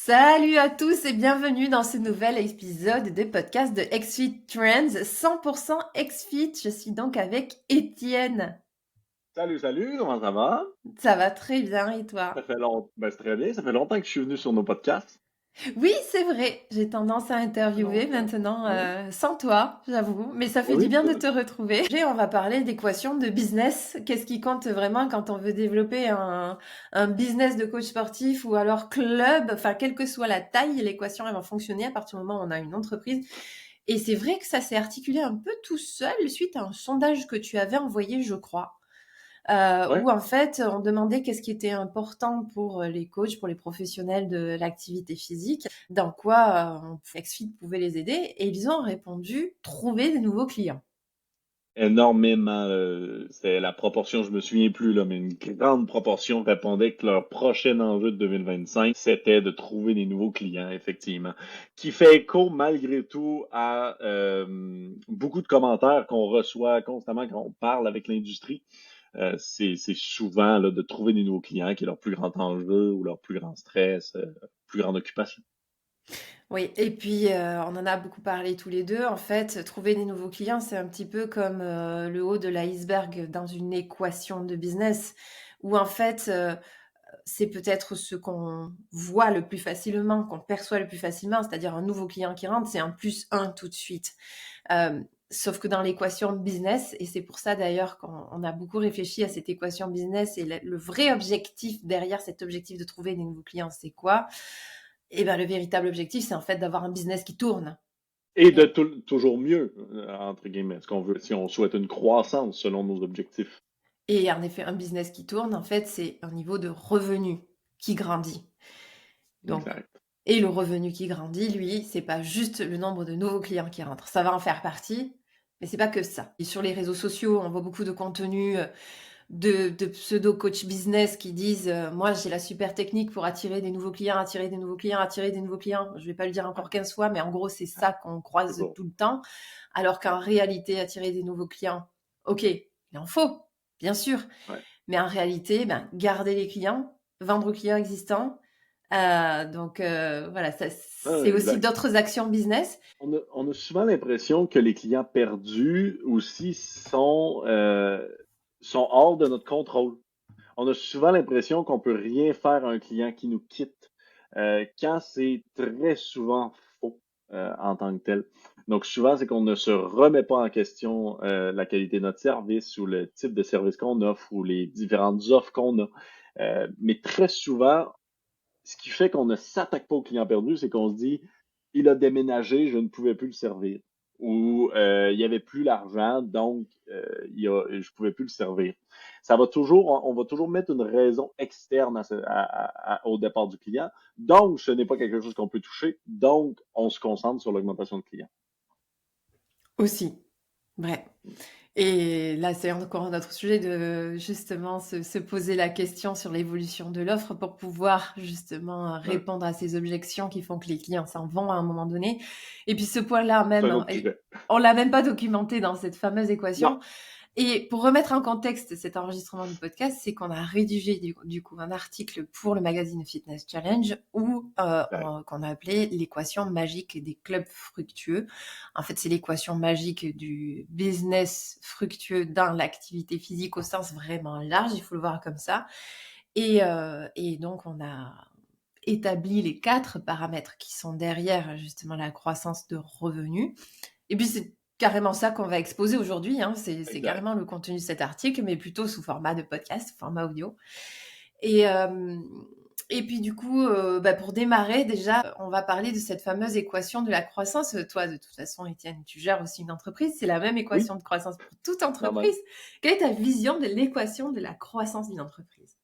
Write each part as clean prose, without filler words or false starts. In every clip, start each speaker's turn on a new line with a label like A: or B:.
A: Salut à tous et bienvenue dans ce nouvel épisode de podcast de XFIT Trends 100% XFIT. Je suis donc avec Étienne.
B: Salut, salut, comment ça va?
A: Ça va très bien et
B: Ça
A: toi?
B: fait longtemps. Ben, c'est très bien, ça fait longtemps que je suis venu sur nos podcasts.
A: Oui, c'est vrai, j'ai tendance à
B: Ça fait
A: interviewer
B: longtemps.
A: maintenant
B: Oui.
A: sans toi, j'avoue, mais ça fait du
B: Oui,
A: bien
B: tout
A: de
B: à
A: te
B: fait.
A: retrouver. Aujourd'hui, on va parler d'équations de business. Qu'est-ce qui compte vraiment quand on veut développer un business de coach sportif ou alors club, enfin, quelle que soit la taille, l'équation, elle va fonctionner à partir du moment où on a une entreprise. Et c'est vrai que ça s'est articulé un peu tout seul suite à un sondage que tu avais envoyé, je crois,
B: Oui.
A: où en fait on demandait qu'est-ce qui était important pour les coachs, pour les professionnels de l'activité physique, dans quoi XFIT pouvait les aider, et ils ont répondu trouver de nouveaux clients.
B: Énormément. C'est la proportion, je me souviens plus, là, mais une grande proportion répondait que leur prochain enjeu de 2025, c'était de trouver des nouveaux clients, effectivement. Qui fait écho, malgré tout, à beaucoup de commentaires qu'on reçoit constamment quand on parle avec l'industrie. C'est souvent là, de trouver des nouveaux clients qui est leur plus grand enjeu ou leur plus grand stress, plus grande occupation.
A: Oui, et puis on en a beaucoup parlé tous les deux. En fait, trouver des nouveaux clients, c'est un petit peu comme le haut de l'iceberg dans une équation de business, où en fait, c'est peut-être ce qu'on voit le plus facilement, qu'on perçoit le plus facilement, c'est-à-dire un nouveau client qui rentre, c'est un plus un tout de suite. Euh, Sauf que dans l'équation business, et c'est pour ça d'ailleurs qu'on a beaucoup réfléchi à cette équation business et le vrai objectif derrière cet objectif de trouver des nouveaux clients, c'est quoi? Eh bien, le véritable objectif, c'est en fait d'avoir un business qui tourne.
B: Et de toujours mieux, entre guillemets, ce qu'on veut, si on souhaite une croissance selon nos objectifs.
A: Et en effet, un business qui tourne, en fait, c'est un niveau de revenu qui grandit. Donc,
B: Exact.
A: et le revenu qui grandit, lui, c'est pas juste le nombre de nouveaux clients qui rentrent. Ça va en faire partie, mais c'est pas que ça. Et sur les réseaux sociaux, on voit beaucoup de contenu de pseudo-coach business qui disent moi, j'ai la super technique pour attirer des nouveaux clients, attirer des nouveaux clients, attirer des nouveaux clients. Je vais pas le dire encore 15 fois, mais en gros, c'est ça qu'on
B: C'est
A: croise
B: bon.
A: tout le temps. Alors qu'en réalité, attirer des nouveaux clients, ok, il en faut, bien sûr.
B: Ouais.
A: Mais en réalité, ben, garder les clients, vendre aux clients existants. Voilà,
B: Ah,
A: c'est aussi
B: exact.
A: d'autres actions business.
B: On a souvent l'impression que les clients perdus aussi sont hors de notre contrôle. On a souvent l'impression qu'on peut rien faire à un client qui nous quitte, quand c'est très souvent faux en tant que tel. Donc souvent, c'est qu'on ne se remet pas en question la qualité de notre service ou le type de service qu'on offre ou les différentes offres qu'on a. Mais très souvent, ce qui fait qu'on ne s'attaque pas au client perdu, c'est qu'on se dit, il a déménagé, je ne pouvais plus le servir. Ou il n'y avait plus l'argent, donc je ne pouvais plus le servir. Ça va toujours, on va toujours mettre une raison externe au départ du client. Donc, ce n'est pas quelque chose qu'on peut toucher. Donc, on se concentre sur l'augmentation de clients.
A: Aussi. Bref. Et là, c'est encore un autre sujet de justement se poser la question sur l'évolution de l'offre pour pouvoir justement
B: Ouais.
A: répondre à ces objections qui font que les clients s'en vont à un moment donné. Et puis ce point-là
B: C'est
A: même,
B: un autre sujet.
A: on l'a même pas documenté dans cette fameuse équation.
B: Non.
A: Et pour remettre en contexte cet enregistrement du podcast, c'est qu'on a rédigé du coup un article pour le magazine Fitness Challenge qu'on a appelé l'équation magique des clubs fructueux. En fait, c'est l'équation magique du business fructueux dans l'activité physique au sens vraiment large, il faut le voir comme ça. Et donc, on a établi les 4 paramètres qui sont derrière justement la croissance de revenus. Et puis, c'est carrément ça qu'on va exposer aujourd'hui, hein. C'est
B: Exact.
A: carrément le contenu de cet article, mais plutôt sous format de podcast, format audio. Et, euh, et puis, du coup, bah, pour démarrer, déjà, on va parler de cette fameuse équation de la croissance. Toi, de toute façon, Étienne, tu gères aussi une entreprise. C'est la même
B: Oui,
A: équation de croissance pour toute
B: quand même.
A: entreprise. Quelle est ta vision de l'équation de la croissance d'une entreprise?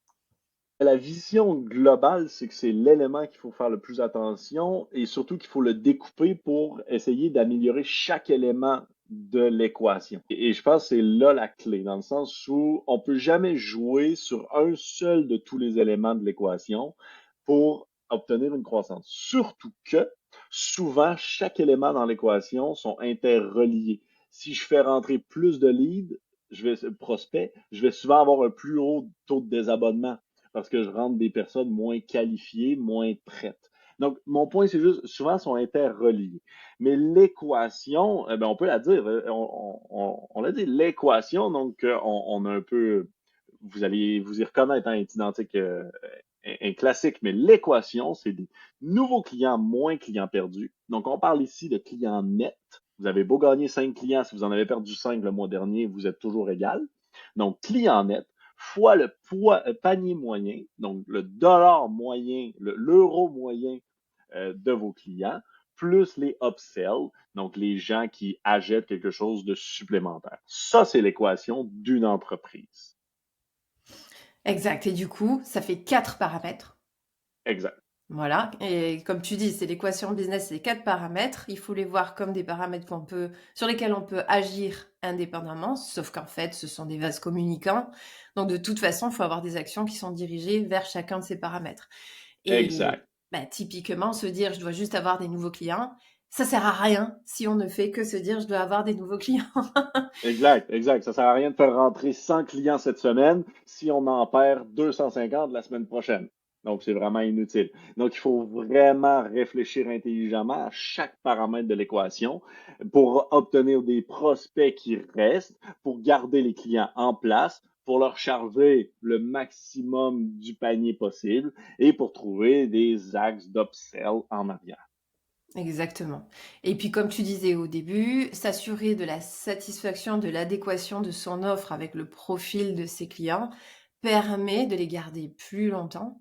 B: La vision globale, c'est que c'est l'élément qu'il faut faire le plus attention et surtout qu'il faut le découper pour essayer d'améliorer chaque élément de l'équation. Et je pense que c'est là la clé, dans le sens où on peut jamais jouer sur un seul de tous les éléments de l'équation pour obtenir une croissance. Surtout que souvent, chaque élément dans l'équation sont interreliés. Si je fais rentrer plus de leads, prospects, je vais souvent avoir un plus haut taux de désabonnement parce que je rentre des personnes moins qualifiées, moins prêtes. Donc, mon point, c'est juste, souvent, sont interreliés. Mais l'équation, ben, on peut la dire, on l'a dit, l'équation, donc, on a un peu, vous allez vous y reconnaître, hein, est identique, un classique, mais l'équation, c'est des nouveaux clients moins clients perdus. Donc, on parle ici de clients nets. Vous avez beau gagner 5 clients, si vous en avez perdu 5 le mois dernier, vous êtes toujours égal. Donc, client net fois le panier moyen, donc le dollar moyen, l'euro moyen de vos clients, plus les upsells, donc les gens qui achètent quelque chose de supplémentaire. Ça, c'est l'équation d'une entreprise.
A: Exact. Et du coup, ça fait 4 paramètres.
B: Exact.
A: Voilà. Et comme tu dis, c'est l'équation business, c'est 4 paramètres. Il faut les voir comme des paramètres sur lesquels on peut agir indépendamment, sauf qu'en fait, ce sont des vases communicants. Donc, de toute façon, il faut avoir des actions qui sont dirigées vers chacun de ces paramètres. Et
B: Exact.
A: bah, typiquement, se dire je dois juste avoir des nouveaux clients, ça sert à rien si on ne fait que se dire je dois avoir des nouveaux clients.
B: Exact, exact. Ça sert à rien de faire rentrer 100 clients cette semaine si on en perd 250 la semaine prochaine. Donc, c'est vraiment inutile. Donc, il faut vraiment réfléchir intelligemment à chaque paramètre de l'équation pour obtenir des prospects qui restent, pour garder les clients en place, pour leur charger le maximum du panier possible et pour trouver des axes d'upsell en arrière.
A: Exactement. Et puis, comme tu disais au début, s'assurer de la satisfaction, de l'adéquation de son offre avec le profil de ses clients permet de les garder plus longtemps.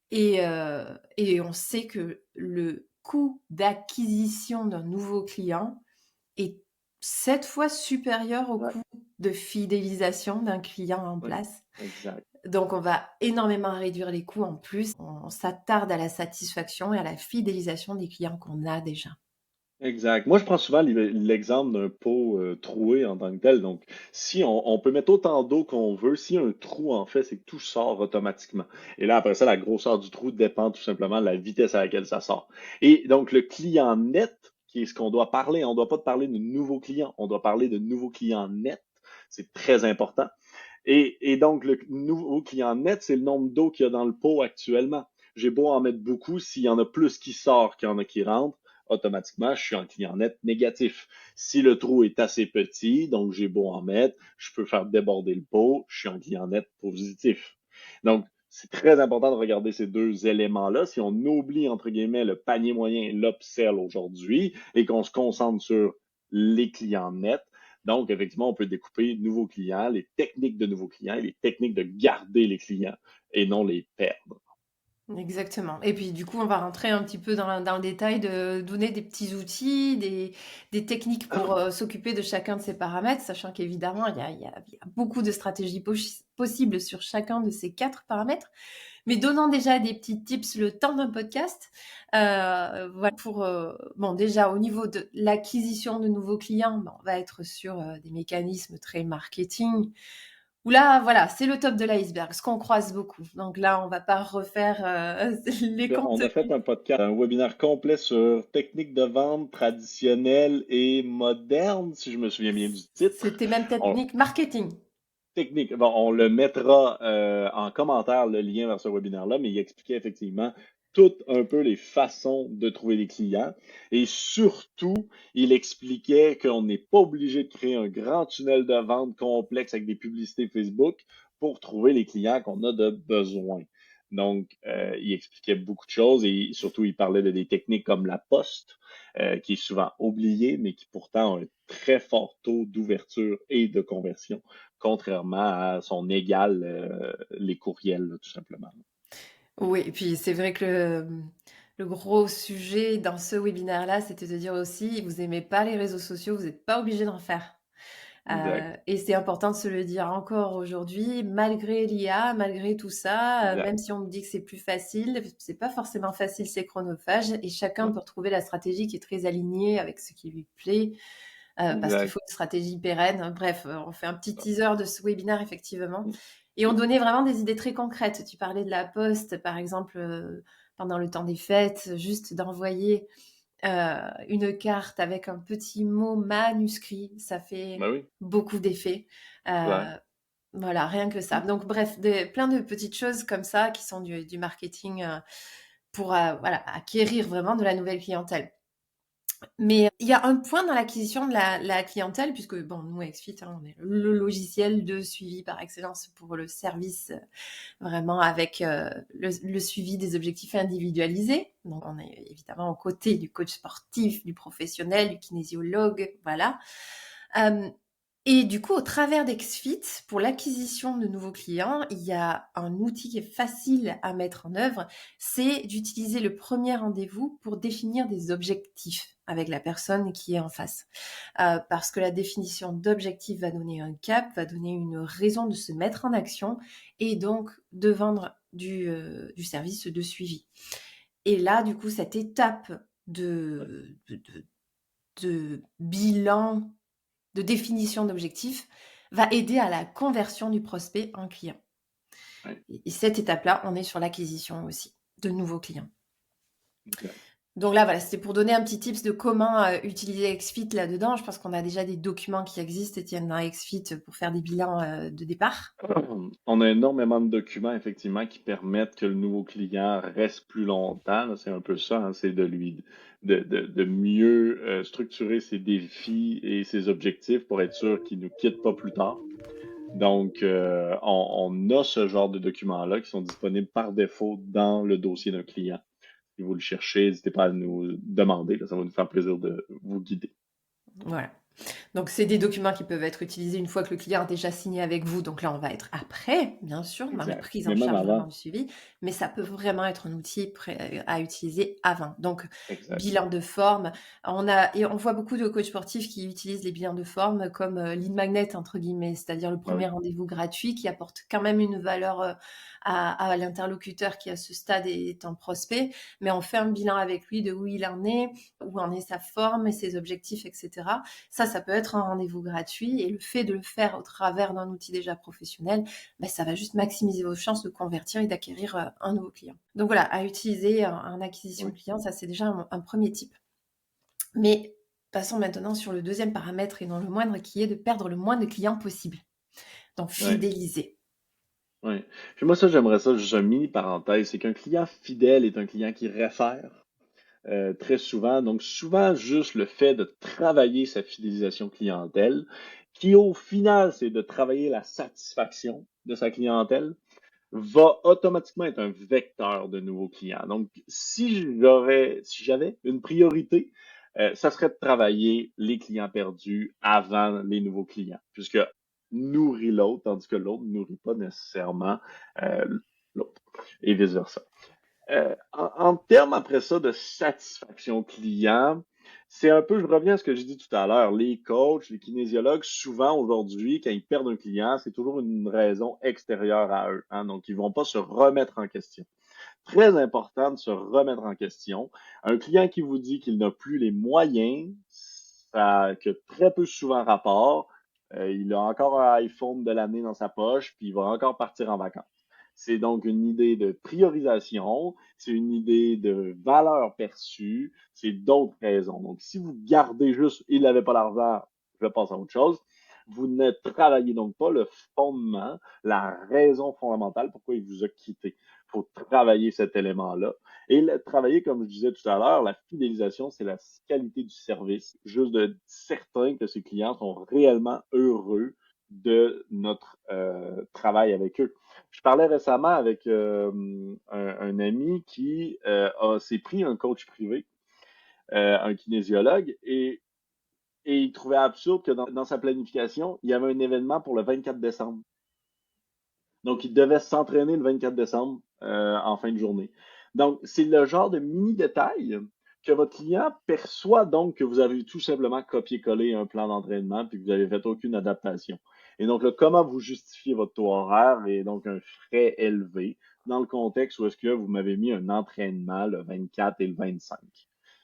A: Et on sait que le coût d'acquisition d'un nouveau client est 7 fois supérieur au
B: Ouais,
A: coût de fidélisation d'un client en
B: ouais,
A: place.
B: exact.
A: Donc, on va énormément réduire les coûts en plus. On s'attarde à la satisfaction et à la fidélisation des clients qu'on a déjà.
B: Exact. Moi, je prends souvent l'exemple d'un pot troué en tant que tel. Donc, si on peut mettre autant d'eau qu'on veut, si un trou en fait, c'est que tout sort automatiquement. Et là, après ça, la grosseur du trou dépend tout simplement de la vitesse à laquelle ça sort. Et donc, le client net, qui est ce qu'on doit parler, on ne doit pas parler de nouveaux clients, on doit parler de nouveaux clients nets. C'est très important. Et donc, le nouveau client net, c'est le nombre d'eau qu'il y a dans le pot actuellement. J'ai beau en mettre beaucoup, s'il y en a plus qui sort qu'il y en a qui rentrent, automatiquement, je suis en client net négatif. Si le trou est assez petit, donc j'ai beau en mettre, je peux faire déborder le pot, je suis en client net positif. Donc, c'est très important de regarder ces deux éléments-là. Si on oublie, entre guillemets, le panier moyen et l'upsell aujourd'hui et qu'on se concentre sur les clients nets, donc, effectivement, on peut découper nouveaux clients, les techniques de nouveaux clients et les techniques de garder les clients et non les perdre.
A: Exactement. Et puis du coup, on va rentrer un petit peu dans le détail de donner des petits outils, des techniques pour s'occuper de chacun de ces paramètres, sachant qu'évidemment, il y a beaucoup de stratégies possibles sur chacun de ces 4 paramètres. Mais donnant déjà des petits tips le temps d'un podcast, voilà, bon, déjà au niveau de l'acquisition de nouveaux clients, on va être sur des mécanismes très marketing. Où là, voilà, c'est le top de l'iceberg, ce qu'on croise beaucoup. Donc là, on va pas refaire les
B: Bien, on a fait
A: contenus.
B: un podcast, un webinaire complet sur techniques de vente traditionnelles et modernes, si je me souviens bien du titre.
A: C'était même
B: On,
A: technique marketing.
B: technique. Bon, on le mettra en commentaire, le lien vers ce webinaire-là, mais il expliquait effectivement toutes un peu les façons de trouver des clients. Et surtout, il expliquait qu'on n'est pas obligé de créer un grand tunnel de vente complexe avec des publicités Facebook pour trouver les clients qu'on a de besoin. Donc, il expliquait beaucoup de choses et surtout, il parlait de des techniques comme la poste, qui est souvent oubliée, mais qui pourtant a un très fort taux d'ouverture et de conversion contrairement à son égal, les courriels, là, tout simplement.
A: Oui, et puis c'est vrai que le gros sujet dans ce webinaire-là, c'était de dire aussi, vous aimez pas les réseaux sociaux, vous n'êtes pas obligé d'en faire.
B: Exact,
A: Et c'est important de se le dire encore aujourd'hui, malgré l'IA, malgré tout ça, même
B: exact.
A: si on me dit que c'est plus facile, c'est pas forcément facile, c'est chronophage, et chacun
B: Non,
A: peut retrouver la stratégie qui est très alignée avec ce qui lui plaît, parce qu'il
B: exact.
A: faut une stratégie pérenne. Bref, on fait un petit teaser de ce webinaire, effectivement.
B: Mm,
A: Et on
B: mm,
A: donnait vraiment des idées très concrètes. Tu parlais de la poste, par exemple, pendant le temps des fêtes, juste d'envoyer une carte avec un petit mot manuscrit, ça fait
B: ben oui,
A: beaucoup d'effets.
B: clair.
A: Voilà, rien que ça.
B: Mm,
A: Donc bref, plein de petites choses comme ça qui sont du marketing pour voilà, acquérir vraiment de la nouvelle clientèle. Mais il y a un point dans l'acquisition de la clientèle, puisque bon, nous, XFIT, hein, on est le logiciel de suivi par excellence pour le service, vraiment avec le suivi des objectifs individualisés. Donc, on est évidemment aux côtés du coach sportif, du professionnel, du kinésiologue, voilà. Et du coup, au travers d'XFIT, pour l'acquisition de nouveaux clients, il y a un outil qui est facile à mettre en œuvre, c'est d'utiliser le premier rendez-vous pour définir des objectifs avec la personne qui est en face. Parce que la définition d'objectif va donner un cap, va donner une raison de se mettre en action et donc de vendre du service de suivi. Et là, du coup, cette étape
B: Ouais,
A: de bilan, de définition d'objectifs, va aider à la conversion du prospect en client.
B: ouais,
A: Et cette étape-là, on est sur l'acquisition aussi de nouveaux clients.
B: exact.
A: Donc là, voilà, c'était pour donner un petit tips de comment utiliser XFIT là-dedans. Je pense qu'on a déjà des documents qui existent et tiennent dans XFIT pour faire des bilans de départ.
B: On a énormément de documents, effectivement, qui permettent que le nouveau client reste plus longtemps. Là. C'est un peu ça, hein, c'est de mieux structurer ses défis et ses objectifs pour être sûr qu'il ne nous quitte pas plus tard. Donc, on a ce genre de documents-là qui sont disponibles par défaut dans le dossier d'un client. Si vous le cherchez, n'hésitez pas à nous demander, là, ça va nous faire plaisir de vous guider.
A: Voilà. Donc, c'est des documents qui peuvent être utilisés une fois que le client a déjà signé avec vous. Donc là, on va être après, bien sûr, dans la
B: Exact.
A: prise
B: Mais
A: en
B: même
A: charge vraiment
B: avant,
A: du suivi, mais ça peut vraiment être un outil à utiliser avant. Donc,
B: exact.
A: bilan de forme. Et on voit beaucoup de coachs sportifs qui utilisent les bilans de forme comme lead magnet, entre guillemets, c'est-à-dire le
B: Ben
A: premier
B: oui,
A: rendez-vous gratuit qui apporte quand même une valeur à l'interlocuteur qui, à ce stade, est un prospect, mais on fait un bilan avec lui de où il en est, où en est sa forme et ses objectifs, etc. Ça peut être un rendez-vous gratuit et le fait de le faire au travers d'un outil déjà professionnel, ben, ça va juste maximiser vos chances de convertir et d'acquérir un nouveau client. Donc voilà, à utiliser en acquisition
B: oui,
A: client, ça c'est déjà un premier type. Mais passons maintenant sur le deuxième paramètre et non le moindre qui est de perdre le moins de clients possible. Donc
B: oui,
A: fidéliser.
B: oui. Puis moi, ça, j'aimerais ça, juste une mini parenthèse, c'est qu'un client fidèle est un client qui réfère très souvent. Donc, souvent, juste le fait de travailler sa fidélisation clientèle, qui au final, c'est de travailler la satisfaction de sa clientèle, va automatiquement être un vecteur de nouveaux clients. Donc, si j'avais une priorité, ça serait de travailler les clients perdus avant les nouveaux clients, puisque nourrit l'autre, tandis que l'autre ne nourrit pas nécessairement euh, l'autre, et vice-versa. En termes après ça de satisfaction client, c'est un peu, je reviens à ce que j'ai dit tout à l'heure, les coachs, les kinésiologues, souvent aujourd'hui, quand ils perdent un client, c'est toujours une raison extérieure à eux. Hein, donc, ils vont pas se remettre en question. Très important de se remettre en question. Un client qui vous dit qu'il n'a plus les moyens, ça que très peu souvent rapport. Il a encore un iPhone de l'année dans sa poche, puis il va encore partir en vacances. C'est donc une idée de priorisation, c'est une idée de valeur perçue, c'est d'autres raisons. Donc, si vous gardez juste, il n'avait pas l'argent, je passe à autre chose, vous ne travaillez donc pas le fondement, la raison fondamentale pourquoi il vous a quitté. Il faut travailler cet élément-là. Et travailler, comme je disais tout à l'heure, la fidélisation, c'est la qualité du service. Juste de certain que ces clients sont réellement heureux de notre travail avec eux. Je parlais récemment avec un ami qui s'est pris un coach privé, un kinésiologue, et il trouvait absurde que dans sa planification, il y avait un événement pour le 24 décembre. Donc, il devait s'entraîner le 24 décembre en fin de journée. Donc, c'est le genre de mini détail que votre client perçoit donc que vous avez tout simplement copié-collé un plan d'entraînement puis que vous n'avez fait aucune adaptation. Et donc, là, comment vous justifiez votre taux horaire et donc un frais élevé dans le contexte où est-ce que vous m'avez mis un entraînement le 24 et le 25?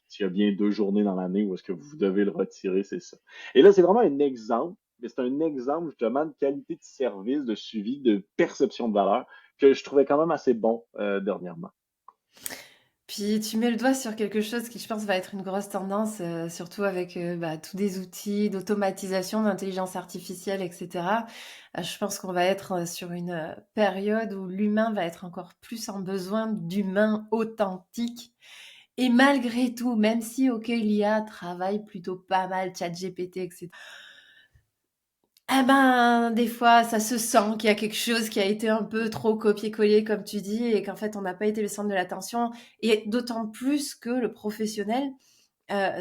B: S'il y a bien 2 journées dans l'année où est-ce que vous devez le retirer, c'est ça. Et là, c'est vraiment un exemple, mais c'est un exemple justement de qualité de service, de suivi, de perception de valeur que je trouvais quand même assez bon dernièrement.
A: Puis tu mets le doigt sur quelque chose qui, je pense, va être une grosse tendance, surtout avec, tous des outils d'automatisation, d'intelligence artificielle et cetera. Je pense qu'on va être, sur une, période où l'humain va être encore plus en besoin d'humains authentiques et malgré tout, même si OK, l'IA travaille plutôt pas mal, ChatGPT et cetera. Eh ben, des fois, ça se sent qu'il y a quelque chose qui a été un peu trop copié-collé, comme tu dis, et qu'en fait, on n'a pas été le centre de l'attention. Et d'autant plus que le professionnel,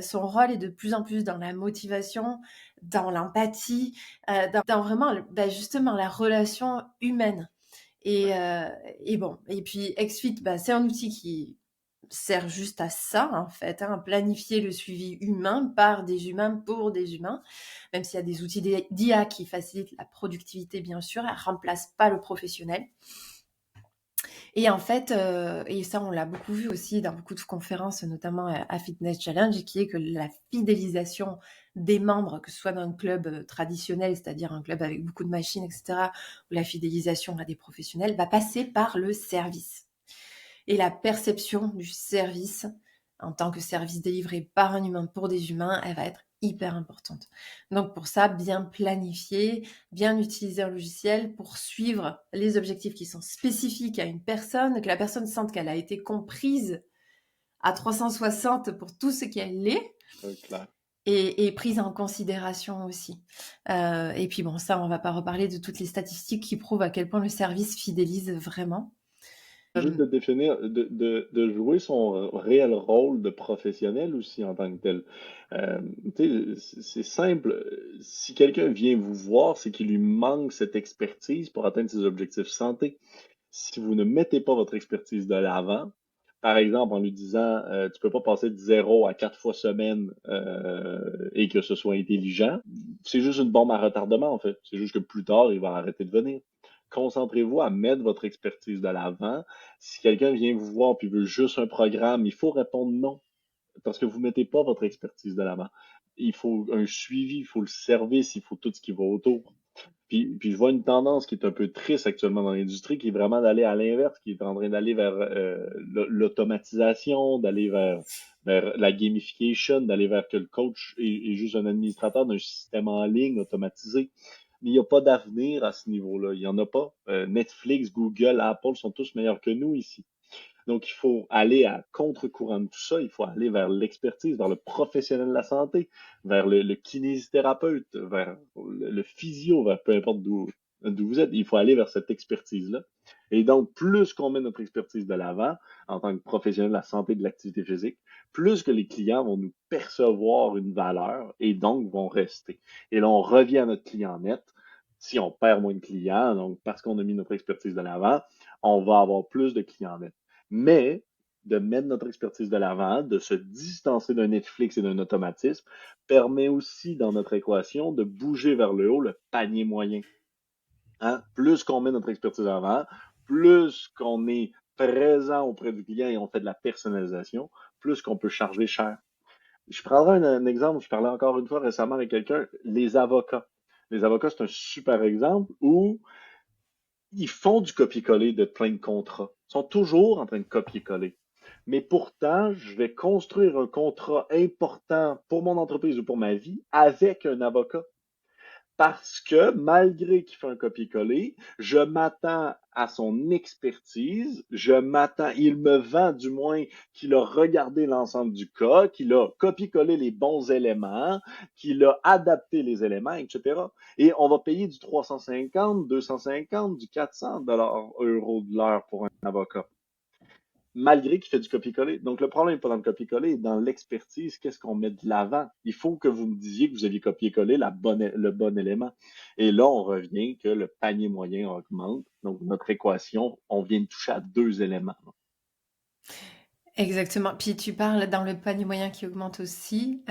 A: son rôle est de plus en plus dans la motivation, dans l'empathie, dans vraiment, justement, la relation humaine.
B: Ouais.
A: Et bon, et puis XFIT, c'est un outil qui sert juste à ça, en fait, hein, à planifier le suivi humain par des humains pour des humains. Même s'il y a des outils d'IA qui facilitent la productivité, bien sûr, elle ne remplace pas le professionnel. Et en fait, et ça, on l'a beaucoup vu aussi dans beaucoup de conférences, notamment à Fitness Challenge, qui est que la fidélisation des membres, que ce soit d'un club traditionnel, c'est-à-dire un club avec beaucoup de machines, etc., ou la fidélisation à des professionnels, va passer par le service. Et la perception du service en tant que service délivré par un humain pour des humains, elle va être hyper importante. Donc pour ça, bien planifier, bien utiliser un logiciel pour suivre les objectifs qui sont spécifiques à une personne, que la personne sente qu'elle a été comprise à 360 pour tout ce qu'elle est
B: Clair.
A: et prise en considération aussi. Et puis bon, ça, on va pas reparler de toutes les statistiques qui prouvent à quel point le service fidélise vraiment.
B: Juste de définir, de jouer son réel rôle de professionnel aussi en tant que tel. Euh, tu sais, c'est simple. Si quelqu'un vient vous voir, c'est qu'il lui manque cette expertise pour atteindre ses objectifs santé. Si vous ne mettez pas votre expertise de l'avant, par exemple en lui disant tu peux pas passer de 0 à 4 fois semaine et que ce soit intelligent, c'est juste une bombe à retardement en fait. C'est juste que plus tard, il va arrêter de venir. Concentrez-vous à mettre votre expertise de l'avant. Si quelqu'un vient vous voir puis veut juste un programme, il faut répondre non parce que vous ne mettez pas votre expertise de l'avant. Il faut un suivi, il faut le service, il faut tout ce qui va autour. Puis je vois une tendance qui est un peu triste actuellement dans l'industrie, qui est vraiment d'aller à l'inverse, qui est en train d'aller vers l'automatisation, d'aller vers la gamification, d'aller vers que le coach est juste un administrateur d'un système en ligne automatisé. Mais il n'y a pas d'avenir à ce niveau-là. Il n'y en a pas. Netflix, Google, Apple sont tous meilleurs que nous ici. Donc, il faut aller à contre-courant de tout ça. Il faut aller vers l'expertise, vers le professionnel de la santé, vers le kinésithérapeute, vers le physio, vers peu importe d'où vous êtes. Il faut aller vers cette expertise-là. Et donc, plus qu'on met notre expertise de l'avant en tant que professionnel de la santé et de l'activité physique, plus que les clients vont nous percevoir une valeur et donc vont rester. Et là, on revient à notre client net. Si on perd moins de clients, donc parce qu'on a mis notre expertise de l'avant, on va avoir plus de clients nets. Mais de mettre notre expertise de l'avant, de se distancer d'un Netflix et d'un automatisme, permet aussi dans notre équation de bouger vers le haut le panier moyen. Hein? Plus qu'on met notre expertise de l'avant, plus qu'on est présent auprès du client et on fait de la personnalisation, plus qu'on peut charger cher. Je prendrai un exemple, je parlais encore une fois récemment avec quelqu'un, les avocats. Les avocats, c'est un super exemple où ils font du copier-coller de plein de contrats. Ils sont toujours en train de copier-coller. Mais pourtant, je vais construire un contrat important pour mon entreprise ou pour ma vie avec un avocat. Parce que malgré qu'il fait un copier-coller, je m'attends à son expertise, il me vend du moins qu'il a regardé l'ensemble du cas, qu'il a copié-collé les bons éléments, qu'il a adapté les éléments, etc. Et on va payer du 350, 250, du 400 euros de l'heure pour un avocat malgré qu'il fait du copier-coller. Donc, le problème n'est pas dans le copier-coller, dans l'expertise, qu'est-ce qu'on met de l'avant? Il faut que vous me disiez que vous aviez copié-collé le bon élément. Et là, on revient que le panier moyen augmente. Donc, notre équation, on vient de toucher à deux éléments.
A: Exactement. Puis tu parles dans le panier moyen qui augmente aussi.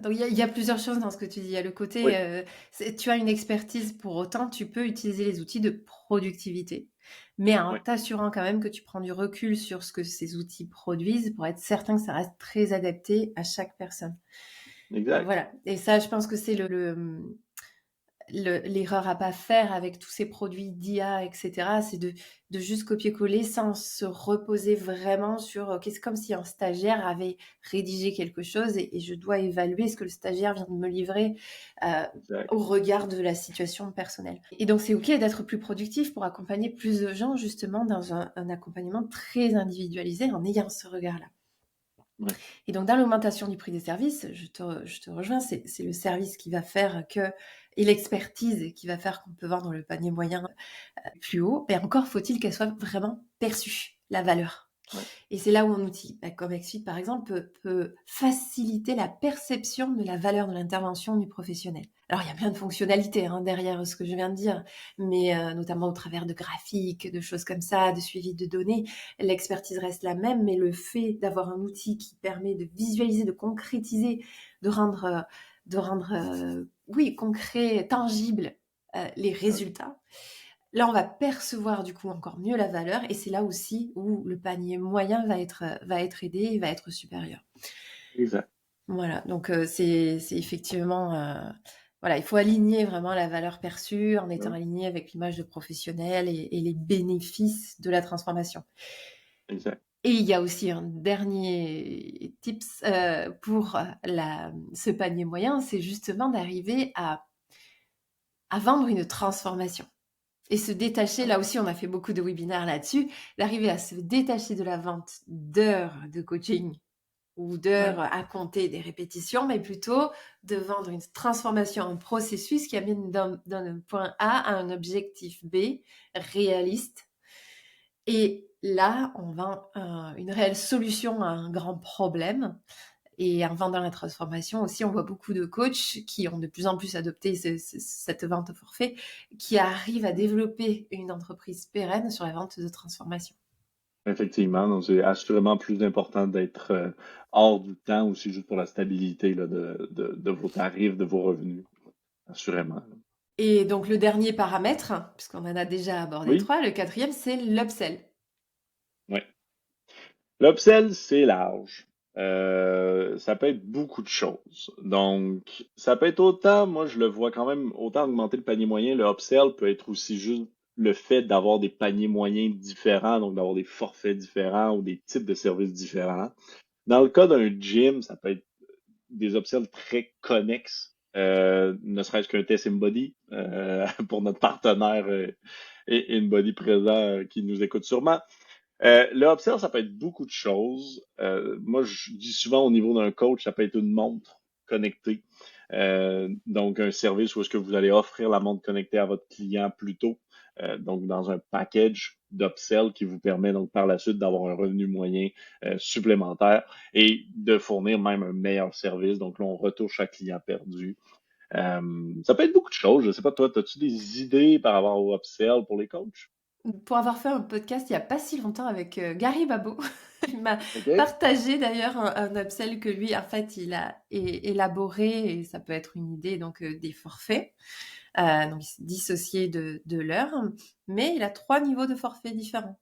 A: Donc il y a plusieurs choses dans ce que tu dis. Il y a le côté,
B: Oui,
A: tu as une expertise pour autant, tu peux utiliser les outils de productivité, mais en
B: oui,
A: t'assurant quand même que tu prends du recul sur ce que ces outils produisent pour être certain que ça reste très adapté à chaque personne.
B: exact.
A: Voilà. Et ça, je pense que c'est l'erreur à pas faire avec tous ces produits d'IA, etc., c'est de juste copier-coller sans se reposer vraiment sur, OK, c'est comme si un stagiaire avait rédigé quelque chose et je dois évaluer ce que le stagiaire vient de me livrer
B: Exact.
A: au regard de la situation personnelle. Et donc, c'est OK d'être plus productif pour accompagner plus de gens, justement, dans un accompagnement très individualisé en ayant ce regard-là.
B: Ouais,
A: Et donc, dans l'augmentation du prix des services, je te rejoins, c'est le service qui va faire que, et l'expertise qui va faire qu'on peut vendre le panier moyen plus haut. Mais encore faut-il qu'elle soit vraiment perçue, la valeur.
B: ouais,
A: Et c'est là où un outil, comme XSuite par exemple, peut faciliter la perception de la valeur de l'intervention du professionnel. Alors il y a plein de fonctionnalités derrière ce que je viens de dire, mais notamment au travers de graphiques, de choses comme ça, de suivi de données, l'expertise reste la même, mais le fait d'avoir un outil qui permet de visualiser, de concrétiser, de rendre oui, concret, tangible les
B: ouais,
A: résultats. Là, on va percevoir du coup encore mieux la valeur et c'est là aussi où le panier moyen va être aidé et va être supérieur.
B: exact.
A: Voilà, donc c'est effectivement, voilà, il faut aligner vraiment la valeur perçue en étant
B: Ouais,
A: aligné avec l'image de professionnel et les bénéfices de la transformation.
B: exact.
A: Et il y a aussi un dernier tips pour ce panier moyen, c'est justement d'arriver à vendre une transformation. Et se détacher,
B: Ah,
A: là aussi, on a fait beaucoup de webinaires là-dessus, d'arriver à se détacher de la vente d'heures de coaching ou d'heures
B: ouais,
A: à compter des répétitions, mais plutôt de vendre une transformation, un processus qui amène d'un point A à un objectif B réaliste. Et là, on vend une réelle solution à un grand problème. Et en vendant la transformation aussi, on voit beaucoup de coachs qui ont de plus en plus adopté cette vente au forfait, qui arrivent à
B: ouais.
A: développer une entreprise pérenne sur la vente de transformation.
B: Effectivement, donc c'est assurément plus important d'être hors du temps aussi, juste pour la stabilité là, de vos tarifs, de vos revenus, assurément. Là.
A: Et donc le dernier paramètre, puisqu'on en a déjà abordé
B: Oui,
A: 3, le quatrième, c'est l'upsell.
B: oui. L'upsell, c'est large. Ça peut être beaucoup de choses. Donc, ça peut être autant, moi je le vois quand même, autant augmenter le panier moyen, le upsell peut être aussi juste le fait d'avoir des paniers moyens différents, donc d'avoir des forfaits différents ou des types de services différents. Dans le cas d'un gym, ça peut être des upsells très connexes, ne serait-ce qu'un test InBody pour notre partenaire et InBody présent qui nous écoute sûrement. Le upsell, ça peut être beaucoup de choses. Moi, je dis souvent au niveau d'un coach, ça peut être une montre connectée. Donc, un service où est-ce que vous allez offrir la montre connectée à votre client plus tôt. Donc, dans un package d'upsell qui vous permet donc par la suite d'avoir un revenu moyen supplémentaire et de fournir même un meilleur service. Donc là, on retouche à client perdu. Ça peut être beaucoup de choses. Je sais pas, toi, as-tu des idées par rapport au upsell pour les coachs?
A: Pour avoir fait un podcast il n'y a pas si longtemps avec Gary Babo, il m'a
B: OK?
A: partagé d'ailleurs un upsell que lui, en fait, il a élaboré, et ça peut être une idée, donc des forfaits. Donc, il s'est dissocié de l'heure, mais il a 3 niveaux de forfaits différents.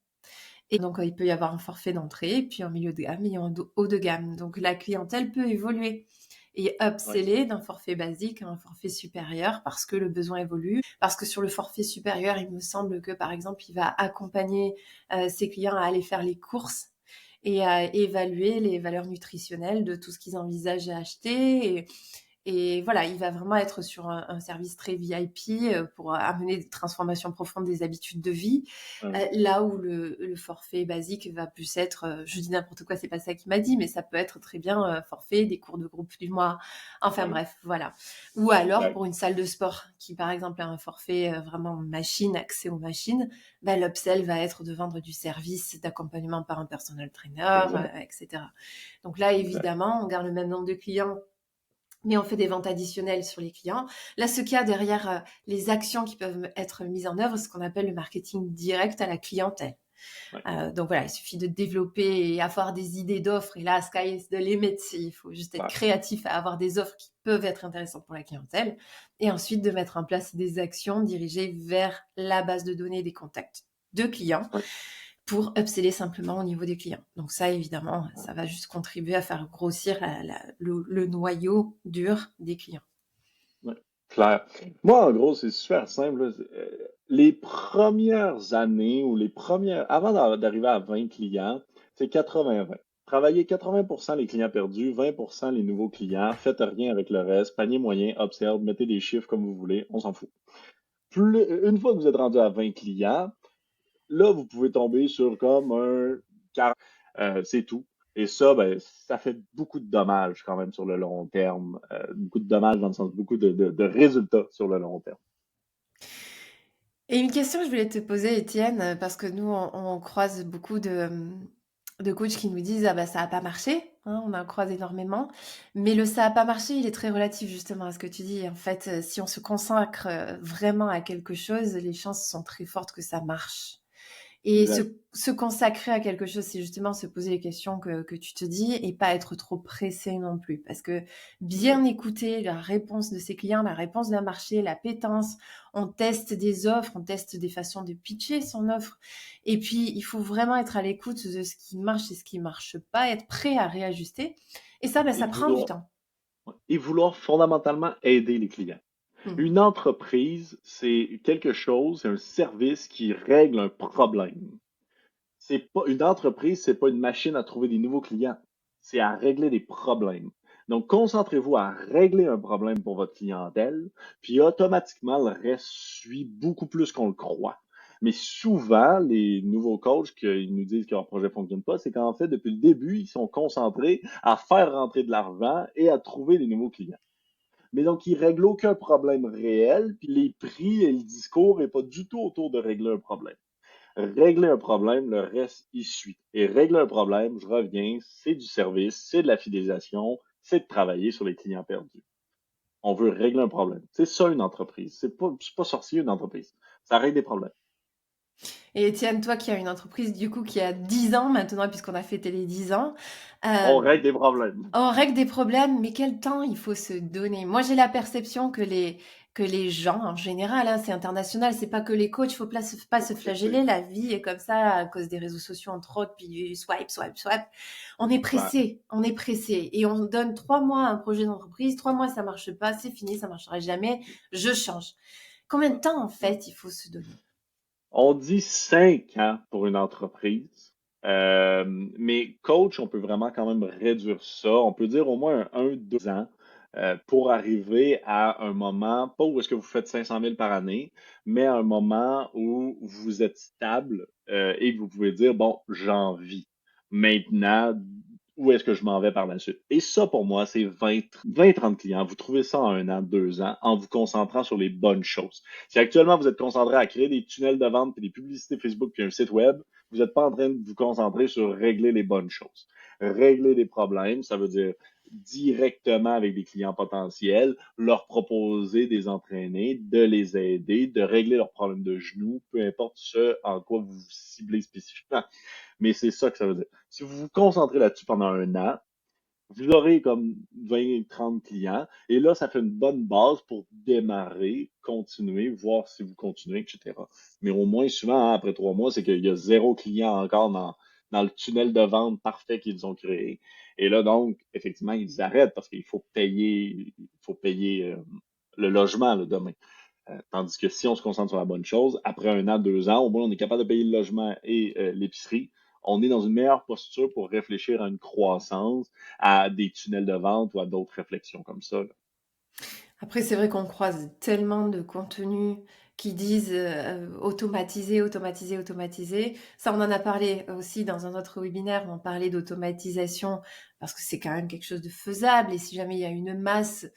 A: Et donc, il peut y avoir un forfait d'entrée, puis un milieu de gamme et un haut de gamme. Donc, la clientèle peut évoluer et
B: Ouais,
A: upseller d'un forfait basique à un forfait supérieur parce que le besoin évolue. Parce que sur le forfait supérieur, il me semble que, par exemple, il va accompagner ses clients à aller faire les courses et à évaluer les valeurs nutritionnelles de tout ce qu'ils envisagent à acheter. Et voilà, il va vraiment être sur un service très VIP pour amener des transformations profondes des habitudes de vie.
B: ouais,
A: Là où le forfait basique va plus être, je dis n'importe quoi, c'est pas ça qu'il m'a dit, mais ça peut être très bien forfait, des cours de groupe du mois, enfin
B: ouais,
A: bref, voilà. Ou alors
B: exact.
A: pour une salle de sport qui par exemple a un forfait vraiment machine, accès aux machines, bah, l'upsell va être de vendre du service d'accompagnement par un personal trainer,
B: Exact,
A: etc. Donc là,
B: exact.
A: évidemment, on garde le même nombre de clients mais on fait des ventes additionnelles sur les clients. Là, ce qu'il y a derrière les actions qui peuvent être mises en œuvre, c'est ce qu'on appelle le marketing direct à la clientèle.
B: Ouais,
A: Donc voilà, il suffit de développer et avoir des idées d'offres. Et là, sky is the limit. Il faut juste être
B: ouais,
A: créatif à avoir des offres qui peuvent être intéressantes pour la clientèle. Et ensuite, de mettre en place des actions dirigées vers la base de données des contacts de clients
B: ouais,
A: pour upseller simplement au niveau des clients. Donc ça, évidemment,
B: ouais.
A: ça va juste contribuer à faire grossir le noyau dur des clients.
B: Ouais. Clair. Moi, en gros, c'est super simple, là. Les premières années ou avant d'arriver à 20 clients, c'est 80-20. Travaillez 80% les clients perdus, 20% les nouveaux clients. Faites rien avec le reste. Panier moyen, upsell, mettez des chiffres comme vous voulez, on s'en fout. Une fois que vous êtes rendu à 20 clients, là, vous pouvez tomber sur comme un 40. C'est tout. Et ça, ben, ça fait beaucoup de dommages quand même sur le long terme. Beaucoup de dommages dans le sens beaucoup de résultats sur le long terme.
A: Et une question que je voulais te poser, Étienne, parce que nous, on croise beaucoup de coachs qui nous disent, ah bah ça a pas marché, hein, on en croise énormément, mais le ça a pas marché, il est très relatif justement à ce que tu dis. En fait, si on se consacre vraiment à quelque chose, les chances sont très fortes que ça marche. Et
B: Exact.
A: se consacrer à quelque chose, c'est justement se poser les questions que tu te dis et pas être trop pressé non plus. Parce que bien
B: Exact.
A: écouter la réponse de ses clients, la réponse d'un marché, la pétence, on teste des offres, on teste des façons de pitcher son offre. Et puis, il faut vraiment être à l'écoute de ce qui marche et ce qui marche pas, être prêt à réajuster. Et ça, ben,
B: Et
A: ça prend du
B: vouloir,
A: temps.
B: et vouloir fondamentalement aider les clients.
A: Hmm.
B: Une entreprise, c'est quelque chose, c'est un service qui règle un problème. C'est pas une entreprise, c'est pas une machine à trouver des nouveaux clients. C'est à régler des problèmes. Donc, concentrez-vous à régler un problème pour votre clientèle, puis automatiquement, le reste suit beaucoup plus qu'on le croit. Mais souvent, les nouveaux coachs qui nous disent que leur projet fonctionne pas, c'est qu'en fait, depuis le début, ils sont concentrés à faire rentrer de l'argent et à trouver des nouveaux clients. Mais donc, ils règlent aucun problème réel, puis les prix et le discours n'est pas du tout autour de régler un problème. Régler un problème, le reste y suit. Et régler un problème, je reviens, c'est du service, c'est de la fidélisation, c'est de travailler sur les clients perdus. On veut régler un problème. C'est ça une entreprise. C'est pas sorcier une entreprise. Ça règle des problèmes.
A: Et Étienne, toi qui as une entreprise du coup qui a 10 ans maintenant, puisqu'on a fêté les 10 ans,
B: On
A: euh,
B: règle des problèmes.
A: on règle des problèmes, mais quel temps il faut se donner? Moi, j'ai la perception que les gens, en général, hein, c'est international, c'est pas que les coachs, il faut pas se flageller, la vie est comme ça à cause des réseaux sociaux, entre autres, puis du swipe, swipe, swipe.
B: Clair.
A: On est pressé, et on donne 3 mois à un projet d'entreprise, 3 mois ça marche pas, c'est fini, ça marchera jamais, je change. Combien de temps, en fait, il faut se donner?
B: On dit 5 ans pour une entreprise. Mais coach, on peut vraiment quand même réduire ça. On peut dire au moins 2 ans pour arriver à un moment, pas où est-ce que vous faites 500 000 par année, mais à un moment où vous êtes stable et que vous pouvez dire, bon, j'en vis. Maintenant, où est-ce que je m'en vais par la suite? Et ça, pour moi, c'est 20-30 clients. Vous trouvez ça en 1 an, 2 ans, en vous concentrant sur les bonnes choses. Si actuellement vous êtes concentré à créer des tunnels de vente, puis des publicités Facebook, puis un site web, vous n'êtes pas en train de vous concentrer sur régler les bonnes choses. Régler des problèmes, ça veut dire directement avec des clients potentiels, leur proposer des entraînés, de les aider, de régler leurs problèmes de genoux, peu importe ce en quoi vous vous ciblez spécifiquement. Mais c'est ça que ça veut dire. Si vous vous concentrez là-dessus pendant 1 an, vous aurez comme 20-30 clients. Et là, ça fait une bonne base pour démarrer, continuer, voir si vous continuez, etc. Mais au moins, souvent, hein, après 3 mois, c'est qu'il y a 0 client encore dans le tunnel de vente parfait qu'ils ont créé. Et là, donc, effectivement, ils arrêtent parce qu'il faut payer le logement là, demain. Tandis que si on se concentre sur la bonne chose, après 1 an, 2 ans, au moins on est capable de payer le logement et l'épicerie. On est dans une meilleure posture pour réfléchir à une croissance, à des tunnels de vente ou à d'autres réflexions comme ça, là.
A: Après, c'est vrai qu'on croise tellement de contenus qui disent automatiser, automatiser, automatiser. Ça, on en a parlé aussi dans un autre webinaire, on parlait d'automatisation parce que c'est quand même quelque chose de faisable. Et si jamais il y a une masse,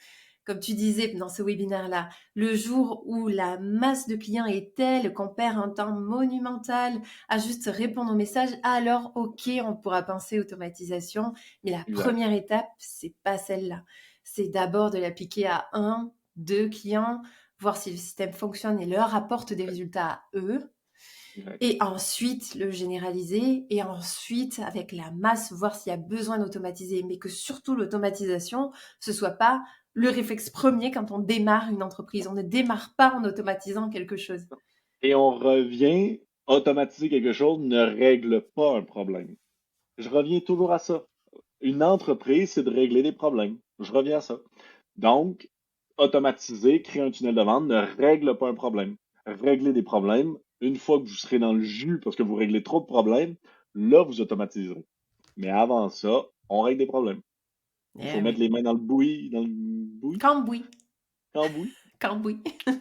A: comme tu disais dans ce webinaire-là, le jour où la masse de clients est telle qu'on perd un temps monumental à juste répondre aux messages, alors ok, on pourra penser automatisation. Mais la
B: Exact.
A: première étape, c'est pas celle-là, c'est d'abord de l'appliquer à 1, 2 clients, voir si le système fonctionne et leur apporte des résultats à eux.
B: Exact.
A: Et ensuite, le généraliser. Et ensuite, avec la masse, voir s'il y a besoin d'automatiser. Mais que surtout, l'automatisation, ce soit pas le réflexe premier quand on démarre une entreprise. On ne démarre pas en automatisant quelque chose.
B: Et on revient, automatiser quelque chose ne règle pas un problème. Je reviens toujours à ça. Une entreprise, c'est de régler des problèmes. Je reviens à ça. Donc, automatiser, créer un tunnel de vente ne règle pas un problème. Régler des problèmes, une fois que vous serez dans le jus parce que vous réglez trop de problèmes, là, vous automatiserez. Mais avant ça, on règle des problèmes. Il faut
A: Eh
B: mettre
A: oui.
B: les mains dans le bouilli,
A: Cambouis.
B: cambouis.
A: Cambouis.
B: Et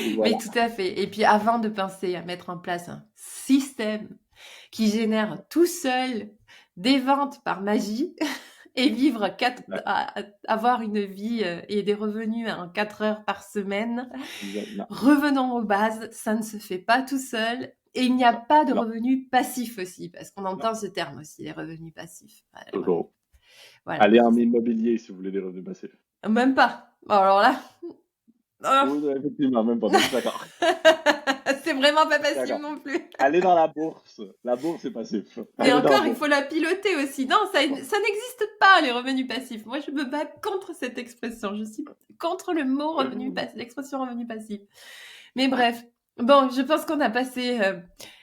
A: Mais
B: voilà.
A: tout à fait. Et puis avant de penser à mettre en place un système qui génère tout seul des ventes par magie et vivre avoir une vie et des revenus en 4 heures par semaine,
B: Exactement.
A: revenons aux bases, ça ne se fait pas tout seul. Et il n'y a
B: Ça.
A: pas de
B: Non,
A: revenus passifs aussi, parce qu'on
B: non,
A: entend ce terme aussi, les revenus passifs.
B: toujours.
A: Voilà.
B: Allez en immobilier si vous voulez des revenus passifs.
A: Même pas. Alors là, oh.
B: Oui, effectivement, même pas. Non, je suis d'accord.
A: C'est vraiment pas
B: Je suis
A: facile
B: d'accord.
A: non plus.
B: Allez dans la bourse. La bourse est passif.
A: Et
B: Allez dans la
A: encore, il
B: bourse.
A: faut la piloter aussi. Non, ça n'existe pas, les revenus passifs. Moi, je me bats contre cette expression. Je suis contre le mot revenu passif, l'expression revenu passif. Mais bref, bon, je pense qu'on a passé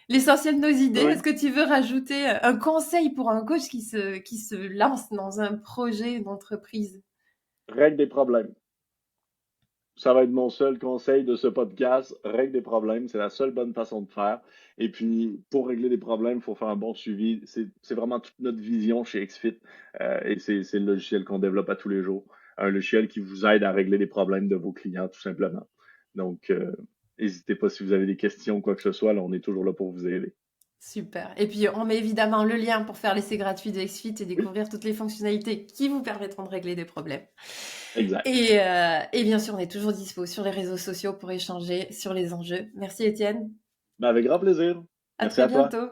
A: l'essentiel de nos idées.
B: Oui.
A: Est-ce que tu veux rajouter un conseil pour un coach qui se lance dans un projet d'entreprise?
B: Règle des problèmes. Ça va être mon seul conseil de ce podcast. Règle des problèmes, c'est la seule bonne façon de faire. Et puis, pour régler des problèmes, il faut faire un bon suivi. C'est vraiment toute notre vision chez XFIT. Et c'est le logiciel qu'on développe à tous les jours. Un logiciel qui vous aide à régler les problèmes de vos clients, tout simplement. Donc, n'hésitez pas si vous avez des questions ou quoi que ce soit. Là, on est toujours là pour vous aider.
A: Super. Et puis, on met évidemment le lien pour faire l'essai gratuit de XFIT et
B: Oui,
A: découvrir toutes les fonctionnalités qui vous permettront de régler des problèmes.
B: exact.
A: Et bien sûr, on est toujours dispo sur les réseaux sociaux pour échanger sur les enjeux. Merci Étienne.
B: Mais avec grand plaisir.
A: À
B: Merci
A: très
B: à toi.
A: bientôt.